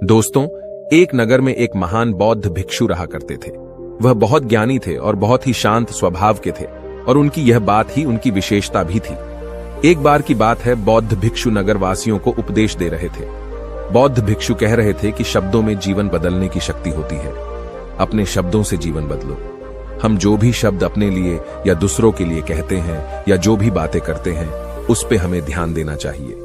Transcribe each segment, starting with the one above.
दोस्तों, एक नगर में एक महान बौद्ध भिक्षु रहा करते थे। वह बहुत ज्ञानी थे और बहुत ही शांत स्वभाव के थे और उनकी यह बात ही उनकी विशेषता भी थी। एक बार की बात है, बौद्ध भिक्षु नगर वासियों को उपदेश दे रहे थे। बौद्ध भिक्षु कह रहे थे कि शब्दों में जीवन बदलने की शक्ति होती है। अपने शब्दों से जीवन बदलो। हम जो भी शब्द अपने लिए या दूसरों के लिए कहते हैं या जो भी बातें करते हैं, उस पे हमें ध्यान देना चाहिए।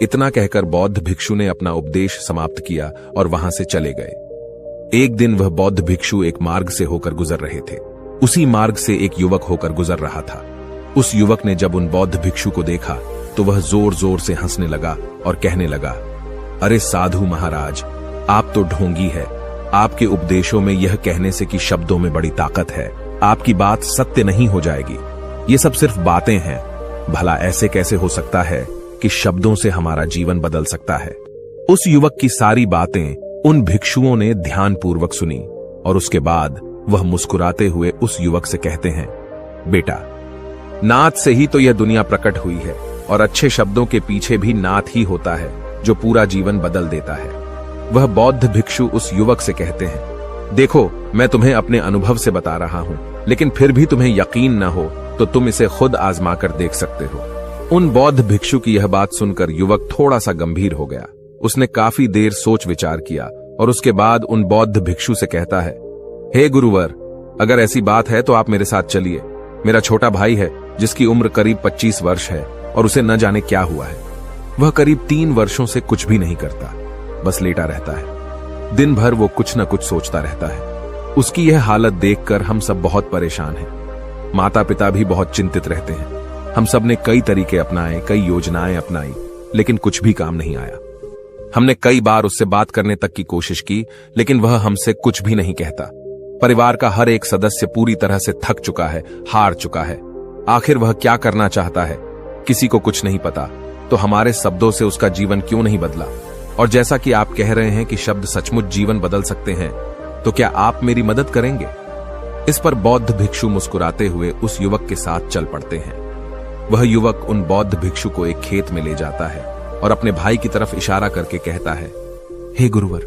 इतना कहकर बौद्ध भिक्षु ने अपना उपदेश समाप्त किया और वहां से चले गए। एक दिन वह बौद्ध भिक्षु एक मार्ग से होकर गुजर रहे थे। उसी मार्ग से एक युवक होकर गुजर रहा था। उस युवक ने जब उन बौद्ध भिक्षु को देखा तो वह जोर जोर से हंसने लगा और कहने लगा, अरे साधु महाराज, आप तो ढोंगी है। आपके उपदेशों में यह कहने से कि शब्दों में बड़ी ताकत है, आपकी बात सत्य नहीं हो जाएगी। ये सब सिर्फ बातें हैं। भला ऐसे कैसे हो सकता है कि शब्दों से हमारा जीवन बदल सकता है। उस युवक की सारी बातें उन भिक्षुओं ने ध्यानपूर्वक सुनी और उसके बाद वह मुस्कुराते हुए उस युवक से कहते हैं, बेटा, नाद से ही तो यह दुनिया प्रकट हुई है और अच्छे शब्दों के पीछे भी नाद ही होता है जो पूरा जीवन बदल देता है। वह बौद्ध भिक्षु उस युवक से कहते हैं, देखो, मैं तुम्हें अपने अनुभव से बता रहा हूं, लेकिन फिर भी तुम्हें यकीन न हो तो तुम इसे खुद आजमा कर देख सकते हो। उन बौद्ध भिक्षु की यह बात सुनकर युवक थोड़ा सा गंभीर हो गया। उसने काफी देर सोच विचार किया और उसके बाद उन बौद्ध भिक्षु से कहता है, हे गुरुवर, अगर ऐसी बात है तो आप मेरे साथ चलिए। मेरा छोटा भाई है जिसकी उम्र करीब 25 वर्ष है और उसे न जाने क्या हुआ है। वह करीब 3 वर्षों से कुछ भी नहीं करता, बस लेटा रहता है। दिन भर वो कुछ न कुछ सोचता रहता है। उसकी यह हालत देखकर हम सब बहुत परेशान हैं। माता पिता भी बहुत चिंतित रहते हैं। हम सब ने कई तरीके अपनाए, कई योजनाएं अपनाई, लेकिन कुछ भी काम नहीं आया। हमने कई बार उससे बात करने तक की कोशिश की, लेकिन वह हमसे कुछ भी नहीं कहता। परिवार का हर एक सदस्य पूरी तरह से थक चुका है, हार चुका है। आखिर वह क्या करना चाहता है, किसी को कुछ नहीं पता। तो हमारे शब्दों से उसका जीवन क्यों नहीं बदला? और जैसा कि आप कह रहे हैं कि शब्द सचमुच जीवन बदल सकते हैं, तो क्या आप मेरी मदद करेंगे? इस पर बौद्ध भिक्षु मुस्कुराते हुए उस युवक के साथ चल पड़ते हैं। वह युवक उन बौद्ध भिक्षु को एक खेत में ले जाता है और अपने भाई की तरफ इशारा करके कहता है, हे गुरुवर,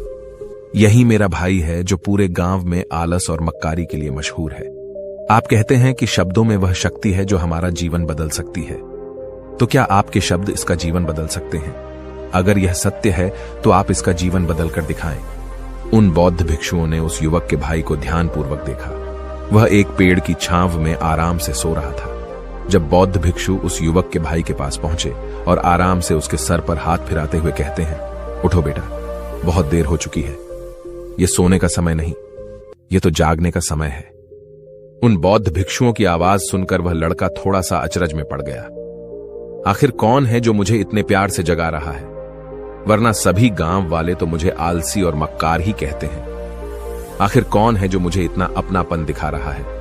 यही मेरा भाई है जो पूरे गांव में आलस और मक्कारी के लिए मशहूर है। आप कहते हैं कि शब्दों में वह शक्ति है जो हमारा जीवन बदल सकती है। तो क्या आपके शब्द इसका जीवन बदल सकते हैं? अगर यह सत्य है तो आप इसका जीवन बदल कर दिखाएं। उन बौद्ध भिक्षुओं ने उस युवक के भाई को ध्यानपूर्वक देखा। वह एक पेड़ की छांव में आराम से सो रहा था। जब बौद्ध भिक्षु उस युवक के भाई के पास पहुंचे और आराम से उसके सर पर हाथ फिराते हुए कहते हैं, उठो बेटा, बहुत देर हो चुकी है। यह सोने का समय नहीं, यह तो जागने का समय है। उन बौद्ध भिक्षुओं की आवाज सुनकर वह लड़का थोड़ा सा अचरज में पड़ गया। आखिर कौन है जो मुझे इतने प्यार से जगा रहा है? वरना सभी गांव वाले तो मुझे आलसी और मक्कार ही कहते हैं। आखिर कौन है जो मुझे इतना अपनापन दिखा रहा है?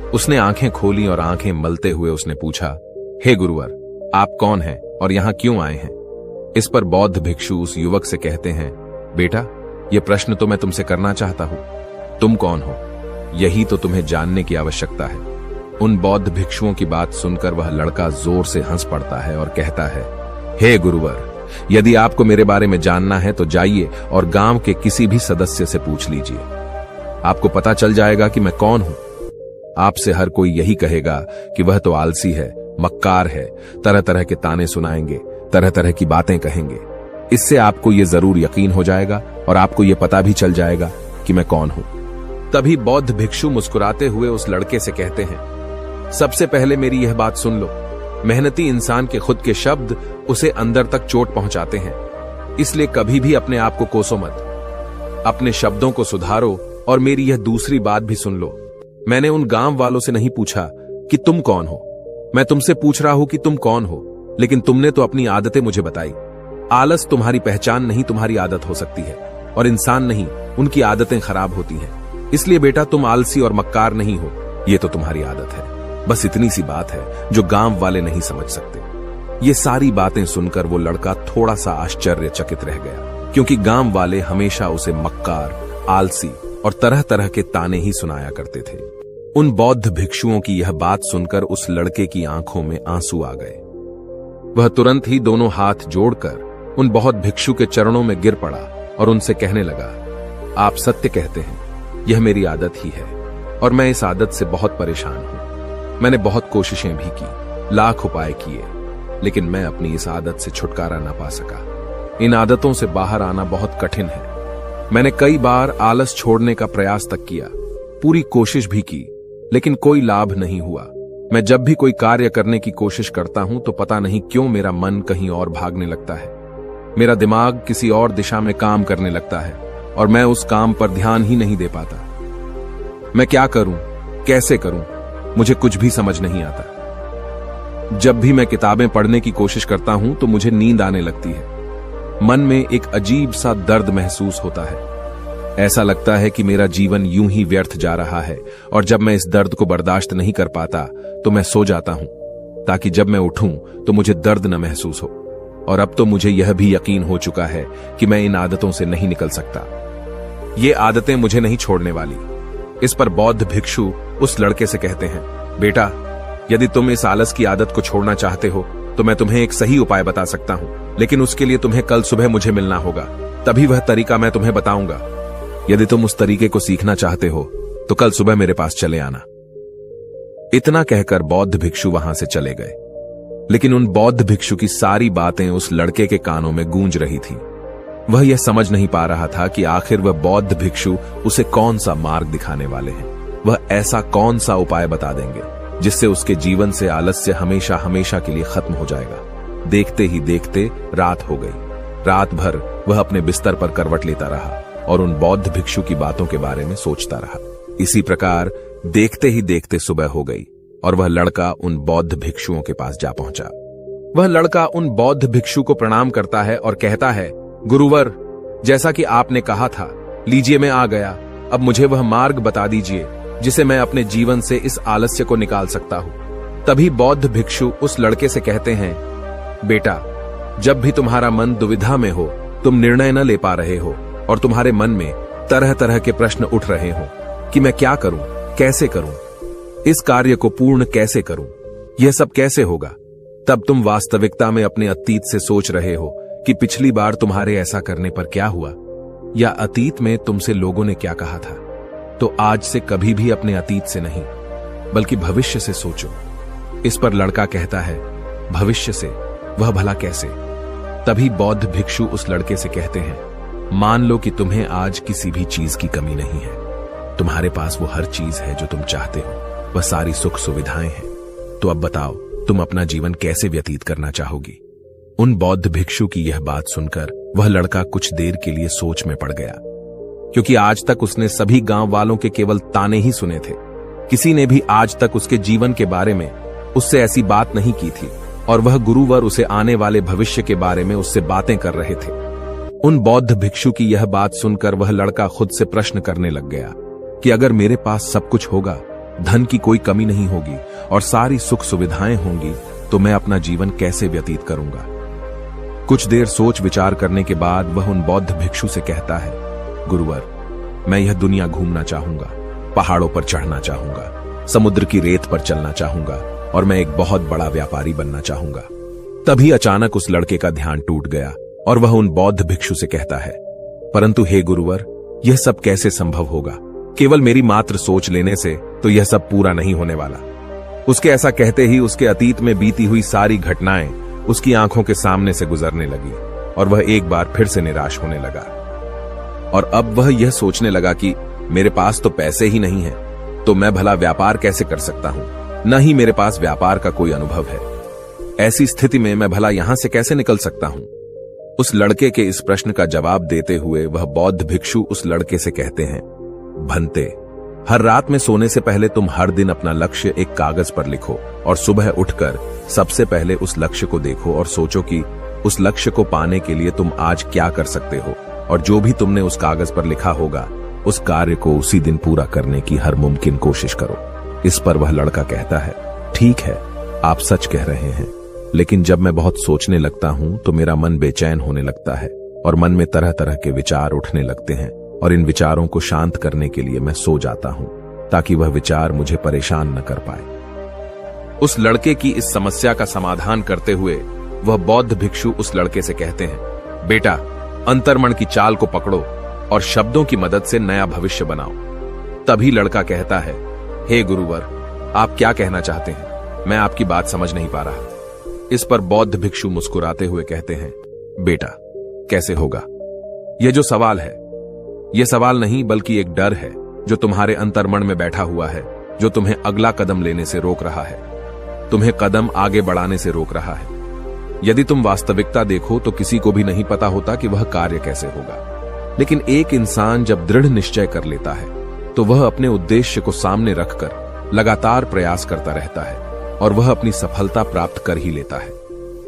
उसने आंखें खोली और आंखें मलते हुए उसने पूछा, हे गुरुवर, आप कौन हैं और यहां क्यों आए हैं? इस पर बौद्ध भिक्षु उस युवक से कहते हैं, बेटा, यह प्रश्न तो मैं तुमसे करना चाहता हूं। तुम कौन हो, यही तो तुम्हें जानने की आवश्यकता है। उन बौद्ध भिक्षुओं की बात सुनकर वह लड़का जोर से हंस पड़ता है और कहता है, हे गुरुवर, यदि आपको मेरे बारे में जानना है तो जाइए और गांव के किसी भी सदस्य से पूछ लीजिए। आपको पता चल जाएगा कि मैं कौन हूं। आपसे हर कोई यही कहेगा कि वह तो आलसी है, मक्कार है, तरह तरह के ताने सुनाएंगे, तरह तरह की बातें कहेंगे। इससे आपको यह जरूर यकीन हो जाएगा और आपको यह पता भी चल जाएगा कि मैं कौन हूं। तभी बौद्ध भिक्षु मुस्कुराते हुए उस लड़के से कहते हैं, सबसे पहले मेरी यह बात सुन लो। मेहनती इंसान के खुद के शब्द उसे अंदर तक चोट पहुंचाते हैं। इसलिए कभी भी अपने आप को कोसो मत। अपने शब्दों को सुधारो। और मेरी यह दूसरी बात भी सुन लो। मैंने उन गांव वालों से नहीं पूछा कि तुम कौन हो। मैं तुमसे पूछ रहा हूं कि तुम कौन हो, लेकिन तुमने तो अपनी आदतें मुझे बताई। आलस तुम्हारी पहचान नहीं, तुम्हारी आदत हो सकती है, और इंसान नहीं, उनकी आदतें खराब होती हैं। इसलिए बेटा, तुम आलसी और मक्कार नहीं हो, यह तो तुम्हारी आदत है। बस इतनी सी बात है जो गांव वाले नहीं समझ सकते। ये सारी बातें सुनकर वो लड़का थोड़ा सा आश्चर्यचकित रह गया, क्योंकि गांव वाले हमेशा उसे मक्कार, आलसी और तरह तरह के ताने ही सुनाया करते थे। उन बौद्ध भिक्षुओं की यह बात सुनकर उस लड़के की आंखों में आंसू आ गए। वह तुरंत ही दोनों हाथ जोड़कर उन बौद्ध भिक्षु के चरणों में गिर पड़ा और उनसे कहने लगा, आप सत्य कहते हैं, यह मेरी आदत ही है और मैं इस आदत से बहुत परेशान हूं। मैंने बहुत कोशिशें भी की, लाख उपाय किए, लेकिन मैं अपनी इस आदत से छुटकारा ना पा सका। इन आदतों से बाहर आना बहुत कठिन है। मैंने कई बार आलस छोड़ने का प्रयास तक किया, पूरी कोशिश भी की, लेकिन कोई लाभ नहीं हुआ। मैं जब भी कोई कार्य करने की कोशिश करता हूं तो पता नहीं क्यों मेरा मन कहीं और भागने लगता है। मेरा दिमाग किसी और दिशा में काम करने लगता है और मैं उस काम पर ध्यान ही नहीं दे पाता। मैं क्या करूं, कैसे करूं, मुझे कुछ भी समझ नहीं आता। जब भी मैं किताबें पढ़ने की कोशिश करता हूं तो मुझे नींद आने लगती है। मन में एक अजीब सा दर्द महसूस होता है। ऐसा लगता है कि मेरा जीवन यूं ही व्यर्थ जा रहा है और जब मैं इस दर्द को बर्दाश्त नहीं कर पाता तो मैं सो जाता हूं, ताकि जब मैं उठूं तो मुझे दर्द न महसूस हो। और अब तो मुझे यह भी यकीन हो चुका है कि मैं इन आदतों से नहीं निकल सकता। ये आदतें मुझे नहीं छोड़ने वाली। इस पर बौद्ध भिक्षु उस लड़के से कहते हैं, बेटा, यदि तुम इस आलस की आदत को छोड़ना चाहते हो तो मैं तुम्हें एक सही उपाय बता सकता हूं, लेकिन उसके लिए तुम्हें कल सुबह मुझे मिलना होगा, तभी वह तरीका मैं तुम्हें बताऊंगा। यदि तुम उस तरीके को सीखना चाहते हो तो कल सुबह मेरे पास चले आना। इतना कहकर बौद्ध भिक्षु वहां से चले गए, लेकिन उन बौद्ध भिक्षु की सारी बातें उस लड़के के कानों में गूंज रही थी। वह यह समझ नहीं पा रहा था कि आखिर वह बौद्ध भिक्षु उसे कौन सा मार्ग दिखाने वाले हैं। वह ऐसा कौन सा उपाय बता देंगे जिससे उसके जीवन से आलस्य हमेशा हमेशा के लिए खत्म हो जाएगा। देखते ही देखते रात हो गई। रात भर वह अपने बिस्तर पर करवट लेता रहा और उन बौद्ध भिक्षु की बातों के बारे में सोचता रहा। इसी प्रकार देखते ही देखते सुबह हो गई और वह लड़का उन बौद्ध भिक्षुओं के पास जा पहुंचा। वह लड़का उन बौद्ध भिक्षु को प्रणाम करता है और कहता है, गुरुवर, जैसा कि आपने कहा था, लीजिए मैं आ गया। अब मुझे वह मार्ग बता दीजिए जिसे मैं अपने जीवन से इस आलस्य को निकाल सकता हूं। तभी बौद्ध भिक्षु उस लड़के से कहते हैं, बेटा, जब भी तुम्हारा मन दुविधा में हो, तुम निर्णय न ले पा रहे हो और तुम्हारे मन में तरह तरह के प्रश्न उठ रहे हो कि मैं क्या करूं, कैसे करूं, इस कार्य को पूर्ण कैसे करूं, यह सब कैसे होगा, तब तुम वास्तविकता में अपने अतीत से सोच रहे हो कि पिछली बार तुम्हारे ऐसा करने पर क्या हुआ, या अतीत में तुमसे लोगों ने क्या कहा था। तो आज से कभी भी अपने अतीत से नहीं, बल्कि भविष्य से सोचो। इस पर लड़का कहता है, भविष्य से, वह भला कैसे? तभी बौद्ध भिक्षु उस लड़के से कहते हैं, मान लो कि तुम्हें आज किसी भी चीज की कमी नहीं है। तुम्हारे पास वो हर चीज है जो तुम चाहते हो, वह सारी सुख सुविधाएं हैं। तो अब बताओ, तुम अपना जीवन कैसे व्यतीत करना चाहोगी? उन बौद्ध भिक्षु की यह बात सुनकर वह लड़का कुछ देर के लिए सोच में पड़ गया, क्योंकि आज तक उसने सभी गांव वालों के केवल ताने ही सुने थे। किसी ने भी आज तक उसके जीवन के बारे में उससे ऐसी बात नहीं की थी और वह गुरुवर उसे आने वाले भविष्य के बारे में उससे बातें कर रहे थे। उन बौद्ध भिक्षु की यह बात सुनकर वह लड़का खुद से प्रश्न करने लग गया कि अगर मेरे पास सब कुछ होगा, धन की कोई कमी नहीं होगी और सारी सुख सुविधाएं होंगी, तो मैं अपना जीवन कैसे व्यतीत करूंगा? कुछ देर सोच विचार करने के बाद वह उन बौद्ध भिक्षु से कहता है, गुरुवर, मैं यह दुनिया घूमना चाहूंगा, पहाड़ों पर चढ़ना चाहूंगा, समुद्र की रेत पर चलना चाहूंगा और मैं एक बहुत बड़ा व्यापारी बनना चाहूंगा। तभी अचानक उस लड़के का ध्यान टूट गया और वह उन बौद्ध भिक्षु से कहता है, परंतु हे गुरुवर, यह सब कैसे संभव होगा? केवल मेरी मात्र सोच लेने से तो यह सब पूरा नहीं होने वाला। उसके ऐसा कहते ही उसके अतीत में बीती हुई सारी घटनाएं उसकी आंखों के सामने से गुजरने लगी और वह एक बार फिर से निराश होने लगा। और अब वह यह सोचने लगा कि मेरे पास तो पैसे ही नहीं है, तो मैं भला व्यापार कैसे कर सकता हूं? न ही मेरे पास व्यापार का कोई अनुभव है। ऐसी स्थिति में मैं भला यहां से कैसे निकल सकता हूं? उस लड़के के इस प्रश्न का जवाब देते हुए वह बौद्ध भिक्षु उस लड़के से कहते हैं, भंते, हर रात में सोने से पहले तुम हर दिन अपना लक्ष्य एक कागज पर लिखो और सुबह उठकर सबसे पहले उस लक्ष्य को देखो और सोचो कि उस लक्ष्य को पाने के लिए तुम आज क्या कर सकते हो, और जो भी तुमने उस कागज पर लिखा होगा उस कार्य को उसी दिन पूरा करने की हर मुमकिन कोशिश करो। इस पर वह लड़का कहता है, ठीक है, आप सच कह रहे हैं, लेकिन जब मैं बहुत सोचने लगता हूं तो मेरा मन बेचैन होने लगता है और मन में तरह तरह के विचार उठने लगते हैं और इन विचारों को शांत करने के लिए मैं सो जाता हूं ताकि वह विचार मुझे परेशान न कर पाए। उस लड़के की इस समस्या का समाधान करते हुए वह बौद्ध भिक्षु उस लड़के से कहते हैं, बेटा, अंतर्मन की चाल को पकड़ो और शब्दों की मदद से नया भविष्य बनाओ। तभी लड़का कहता है, हे गुरुवर, आप क्या कहना चाहते हैं? मैं आपकी बात समझ नहीं पा रहा। इस पर बौद्ध भिक्षु मुस्कुराते हुए कहते हैं, बेटा, कैसे होगा? यह जो सवाल है, यह सवाल नहीं बल्कि एक डर है जो तुम्हारे अंतर्मन में बैठा हुआ है, जो तुम्हें अगला कदम लेने से रोक रहा है, तुम्हें कदम आगे बढ़ाने से रोक रहा है। यदि तुम वास्तविकता देखो तो किसी को भी नहीं पता होता कि वह कार्य कैसे होगा, लेकिन एक इंसान जब दृढ़ निश्चय कर लेता है तो वह अपने उद्देश्य को सामने रखकर लगातार प्रयास करता रहता है और वह अपनी सफलता प्राप्त कर ही लेता है।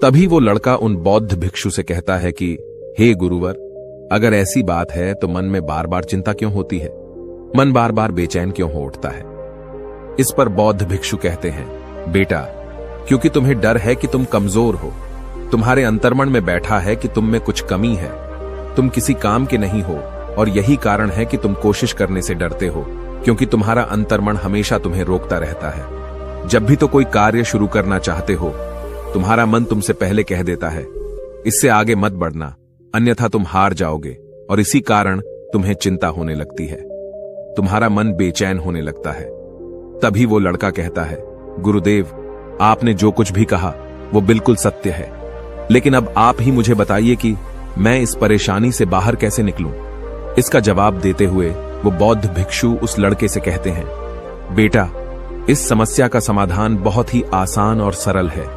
तभी वो लड़का उन बौद्ध भिक्षु से कहता है कि हे गुरुवर, अगर ऐसी बात है तो मन में बार बार चिंता क्यों होती है? मन बार बार बेचैन क्यों हो उठता है? इस पर बौद्ध भिक्षु कहते हैं, बेटा, क्योंकि तुम्हें डर है कि तुम कमजोर हो। तुम्हारे अंतर्मन में बैठा है कि तुम में कुछ कमी है, तुम किसी काम के नहीं हो, और यही कारण है कि तुम कोशिश करने से डरते हो, क्योंकि तुम्हारा अंतर्मन हमेशा तुम्हें रोकता रहता है। जब भी तो कोई कार्य शुरू करना चाहते हो, तुम्हारा मन तुमसे पहले कह देता है, इससे आगे मत बढ़ना, अन्यथा तुम हार जाओगे, और इसी कारण तुम्हें चिंता होने लगती है, तुम्हारा मन बेचैन होने लगता है। तभी वो लड़का कहता है, गुरुदेव, आपने जो कुछ भी कहा वो बिल्कुल सत्य है, लेकिन अब आप ही मुझे बताइए कि मैं इस परेशानी से बाहर कैसे निकलूं? इसका जवाब देते हुए वो बौद्ध भिक्षु उस लड़के से कहते हैं, बेटा, इस समस्या का समाधान बहुत ही आसान और सरल है।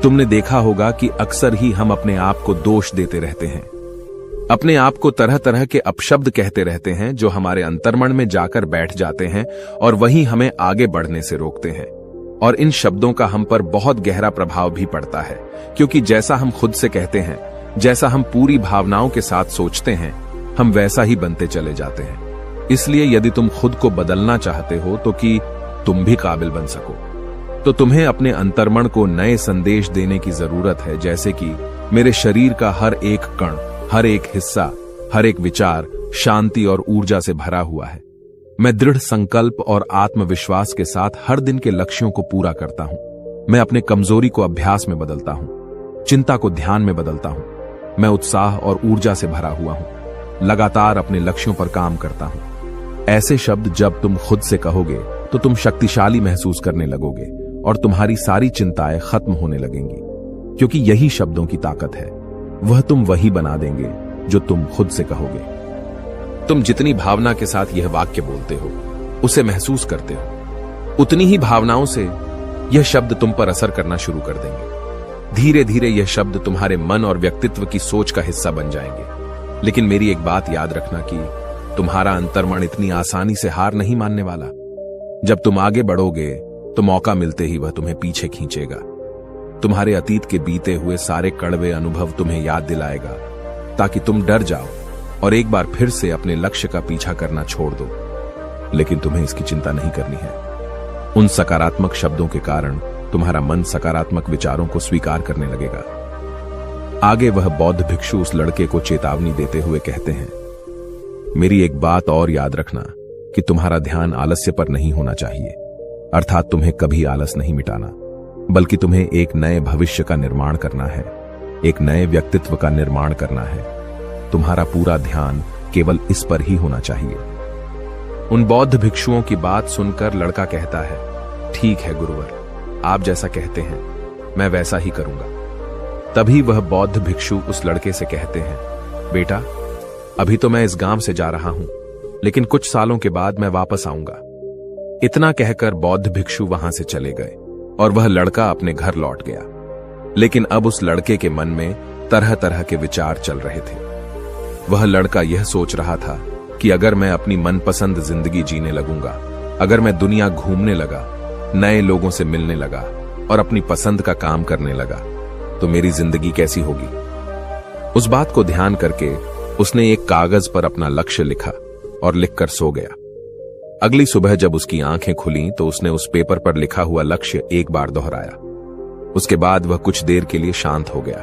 तुमने देखा होगा कि अक्सर ही हम अपने आप को दोष देते रहते हैं, अपने आप को तरह तरह के अपशब्द कहते रहते हैं जो हमारे अंतर्मन में जाकर बैठ जाते हैं और वही हमें आगे बढ़ने से रोकते हैं। और इन शब्दों का हम पर बहुत गहरा प्रभाव भी पड़ता है, क्योंकि जैसा हम खुद से कहते हैं, जैसा हम पूरी भावनाओं के साथ सोचते हैं, हम वैसा ही बनते चले जाते हैं। इसलिए यदि तुम खुद को बदलना चाहते हो तो कि तुम भी काबिल बन सको, तो तुम्हें अपने अंतर्मन को नए संदेश देने की जरूरत है, जैसे कि मेरे शरीर का हर एक कण, हर एक हिस्सा, हर एक विचार शांति और ऊर्जा से भरा हुआ है। मैं दृढ़ संकल्प और आत्मविश्वास के साथ हर दिन के लक्ष्यों को पूरा करता हूं। मैं अपने कमजोरी को अभ्यास में बदलता हूं, चिंता को ध्यान में बदलता हूं। मैं उत्साह और ऊर्जा से भरा हुआ हूं, लगातार अपने लक्ष्यों पर काम करता हूं। ऐसे शब्द जब तुम खुद से कहोगे तो तुम शक्तिशाली महसूस करने लगोगे और तुम्हारी सारी चिंताएं खत्म होने लगेंगी, क्योंकि यही शब्दों की ताकत है। वह तुम वही बना देंगे जो तुम खुद से कहोगे। तुम जितनी भावना के साथ यह वाक्य बोलते हो, उसे महसूस करते हो, उतनी ही भावनाओं से यह शब्द तुम पर असर करना शुरू कर देंगे। धीरे धीरे यह शब्द तुम्हारे मन और व्यक्तित्व की सोच का हिस्सा बन जाएंगे। लेकिन मेरी एक बात याद रखना कि तुम्हारा अंतर्मन इतनी आसानी से हार नहीं मानने वाला। जब तुम आगे बढ़ोगे तो मौका मिलते ही वह तुम्हें पीछे खींचेगा। तुम्हारे अतीत के बीते हुए सारे कड़वे अनुभव तुम्हें याद दिलाएगा, ताकि तुम डर जाओ और एक बार फिर से अपने लक्ष्य का पीछा करना छोड़ दो। लेकिन तुम्हें इसकी चिंता नहीं करनी है। उन सकारात्मक शब्दों के कारण तुम्हारा मन सकारात्मक विचारों को स्वीकार करने लगेगा। आगे वह बौद्ध भिक्षु उस लड़के को चेतावनी देते हुए कहते हैं, मेरी एक बात और याद रखना कि तुम्हारा ध्यान आलस्य पर नहीं होना चाहिए, अर्थात तुम्हें कभी आलस नहीं मिटाना, बल्कि तुम्हें एक नए भविष्य का निर्माण करना है, एक नए व्यक्तित्व का निर्माण करना है। तुम्हारा पूरा ध्यान केवल इस पर ही होना चाहिए। उन बौद्ध भिक्षुओं की बात सुनकर लड़का कहता है, ठीक है गुरुवर, आप जैसा कहते हैं मैं वैसा ही करूंगा। तभी वह बौद्ध भिक्षु उस लड़के से कहते हैं, बेटा, अभी तो मैं इस गांव से जा रहा हूं, लेकिन कुछ सालों के बाद मैं वापस आऊंगा। इतना कहकर बौद्ध भिक्षु वहां से चले गए और वह लड़का अपने घर लौट गया। लेकिन अब उस लड़के के मन में तरह तरह के विचार चल रहे थे। वह लड़का यह सोच रहा था कि अगर मैं अपनी मनपसंद जिंदगी जीने लगूंगा, अगर मैं दुनिया घूमने लगा, नए लोगों से मिलने लगा और अपनी पसंद का काम करने लगा, तो मेरी जिंदगी कैसी होगी। उस बात को ध्यान करके उसने एक कागज पर अपना लक्ष्य लिखा और लिखकर सो गया। अगली सुबह जब उसकी आंखें खुली तो उसने उस पेपर पर लिखा हुआ लक्ष्य एक बार दोहराया। उसके बाद वह कुछ देर के लिए शांत हो गया।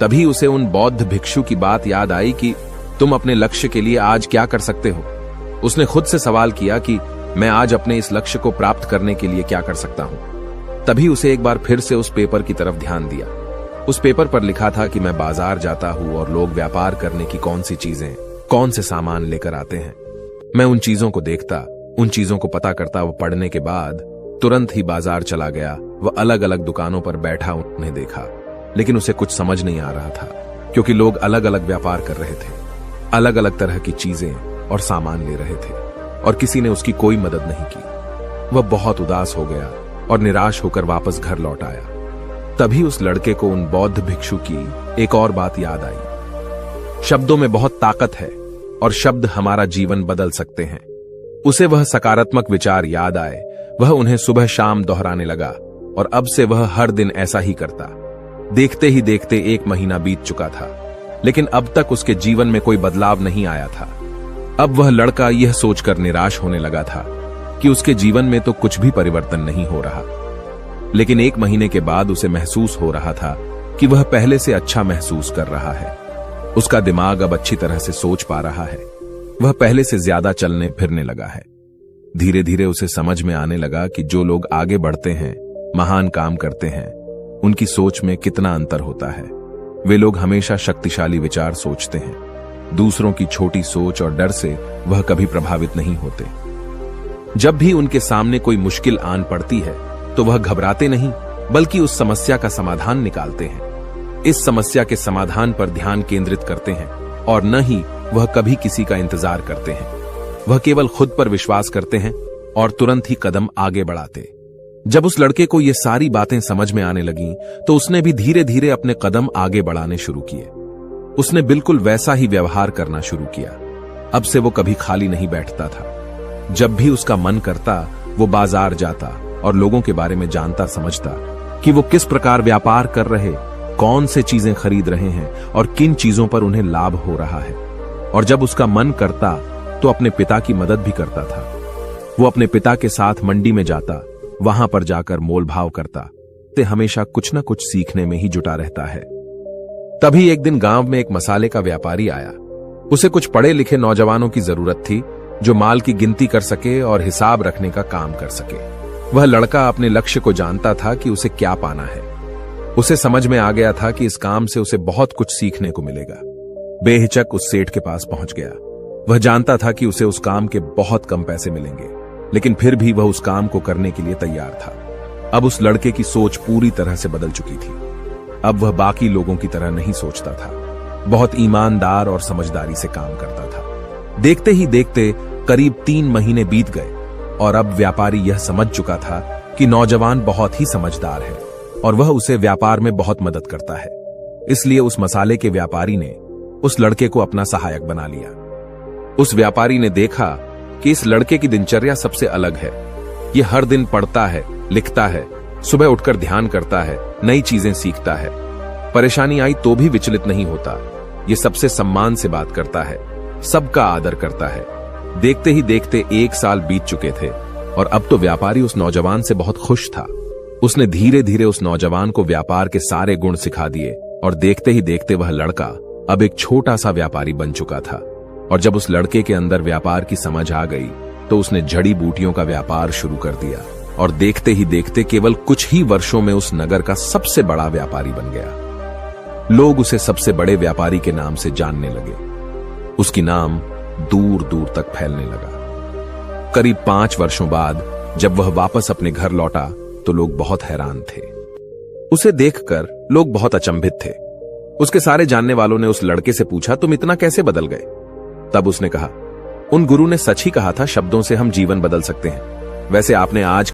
तभी उसे उन बौद्ध भिक्षु की बात याद आई कि तुम अपने लक्ष्य के लिए आज क्या कर सकते हो। उसने खुद से सवाल किया कि मैं आज अपने इस लक्ष्य को प्राप्त करने के लिए क्या कर सकता हूं। तभी उसे एक बार फिर से उस पेपर की तरफ ध्यान दिया। उस पेपर पर लिखा था कि मैं बाजार जाता हूं और लोग व्यापार करने की कौन सी चीजें, कौन से सामान लेकर आते हैं। मैं उन चीजों को देखता, उन चीजों को पता करता। वो पढ़ने के बाद तुरंत ही बाजार चला गया। वह अलग अलग दुकानों पर बैठा उन्हें देखा, लेकिन उसे कुछ समझ नहीं आ रहा था, क्योंकि लोग अलग अलग व्यापार कर रहे थे, अलग अलग तरह की चीजें और सामान ले रहे थे, और किसी ने उसकी कोई मदद नहीं की। वह बहुत उदास हो गया और निराश होकर वापस घर लौट आया। तभी उस लड़के को उन बौद्ध भिक्षु की एक और बात याद आई। शब्दों में बहुत ताकत है और शब्द हमारा जीवन बदल सकते हैं। उसे वह सकारात्मक विचार याद आए। वह उन्हें सुबह शाम दोहराने लगा और अब से वह हर दिन ऐसा ही करता। देखते ही देखते 1 महीना बीत चुका था, लेकिन अब तक उसके जीवन में कोई बदलाव नहीं आया था। अब वह लड़का यह सोचकर निराश होने लगा था कि उसके जीवन में तो कुछ भी परिवर्तन नहीं हो रहा। लेकिन 1 महीने के बाद उसे महसूस हो रहा था कि वह पहले से अच्छा महसूस कर रहा है। उसका दिमाग अब अच्छी तरह से सोच पा रहा है। वह पहले से ज्यादा चलने फिरने लगा है। धीरे धीरे उसे समझ में आने लगा कि जो लोग आगे बढ़ते हैं, महान काम करते हैं, उनकी सोच में कितना अंतर होता है। वे लोग हमेशा शक्तिशाली विचार सोचते हैं। दूसरों की छोटी सोच और डर से वह कभी प्रभावित नहीं होते। जब भी उनके सामने कोई मुश्किल आन पड़ती है तो वह घबराते नहीं, बल्कि उस समस्या का समाधान निकालते हैं। इस समस्या के समाधान पर ध्यान केंद्रित करते हैं और न ही वह कभी किसी का इंतजार करते हैं। वह केवल खुद पर विश्वास करते हैं और तुरंत ही कदम आगे बढ़ाते। जब उस लड़के को ये सारी बातें समझ में आने लगीं, तो उसने भी धीरे धीरे अपने कदम आगे बढ़ाने शुरू किए। उसने बिल्कुल वैसा ही व्यवहार करना शुरू किया। अब से वो कभी खाली नहीं बैठता था। जब भी उसका मन करता, वो बाजार जाता और लोगों के बारे में जानता समझता कि वो किस प्रकार व्यापार कर रहे, कौन से चीजें खरीद रहे हैं और किन चीजों पर उन्हें लाभ हो रहा है। और जब उसका मन करता तो अपने पिता की मदद भी करता था। वो अपने पिता के साथ मंडी में जाता, वहां पर जाकर मोल भाव करता। ते हमेशा कुछ न कुछ सीखने में ही जुटा रहता है। तभी एक दिन गांव में एक मसाले का व्यापारी आया। उसे कुछ पढ़े लिखे नौजवानों की जरूरत थी, जो माल की गिनती कर सके और हिसाब रखने का काम कर सके। वह लड़का अपने लक्ष्य को जानता था कि उसे क्या पाना है। उसे समझ में आ गया था कि इस काम से उसे बहुत कुछ सीखने को मिलेगा। बेहिचक उस सेठ के पास पहुंच गया। वह जानता था कि उसे उस काम के बहुत कम पैसे मिलेंगे, लेकिन फिर भी वह उस काम को करने के लिए तैयार था। अब उस लड़के की सोच पूरी तरह से बदल चुकी थी। अब वह बाकी लोगों की तरह नहीं सोचता था। बहुत ईमानदार और समझदारी से काम करता था। देखते ही देखते करीब 3 महीने बीत गए और अब व्यापारी यह समझ चुका था कि नौजवान बहुत ही समझदार है और वह उसे व्यापार में बहुत मदद करता है। इसलिए उस मसाले के व्यापारी ने उस लड़के को अपना सहायक बना लिया। उस व्यापारी ने देखा कि इस लड़के की दिनचर्या सबसे अलग है। यह हर दिन पढ़ता है, लिखता है, सुबह उठकर ध्यान करता है, नई चीजें सीखता है। परेशानी आई तो भी विचलित नहीं होता। ये सबसे सम्मान से बात करता है, सबका आदर करता है। देखते ही देखते 1 साल बीत चुके थे और अब तो व्यापारी उस नौजवान से बहुत खुश था। उसने धीरे धीरे उस नौजवान को व्यापार के सारे गुण सिखा दिए और देखते ही देखते वह लड़का अब एक छोटा सा व्यापारी बन चुका था। और जब उस लड़के के अंदर व्यापार की समझ आ गई तो उसने जड़ी बूटियों का व्यापार शुरू कर दिया और देखते ही देखते केवल कुछ ही वर्षों में उस नगर का सबसे बड़ा व्यापारी बन गया। लोग उसे सबसे बड़े व्यापारी के नाम से जानने लगे। उसकी नाम दूर दूर तक फैलने लगा। करीब 5 वर्षों बाद जब वह वापस अपने घर लौटा तो लोग बहुत हैरान थे। उसे देखकर लोग बहुत अचंभित थे। उसके सारे जानने वालों ने उस लड़के से पूछा, तुम इतना कैसे बदल गए? तब उसने कहा, उन गुरु ने सच ही कहा था, शब्दों से हम जीवन बदल सकते हैं। वैसे आपने आज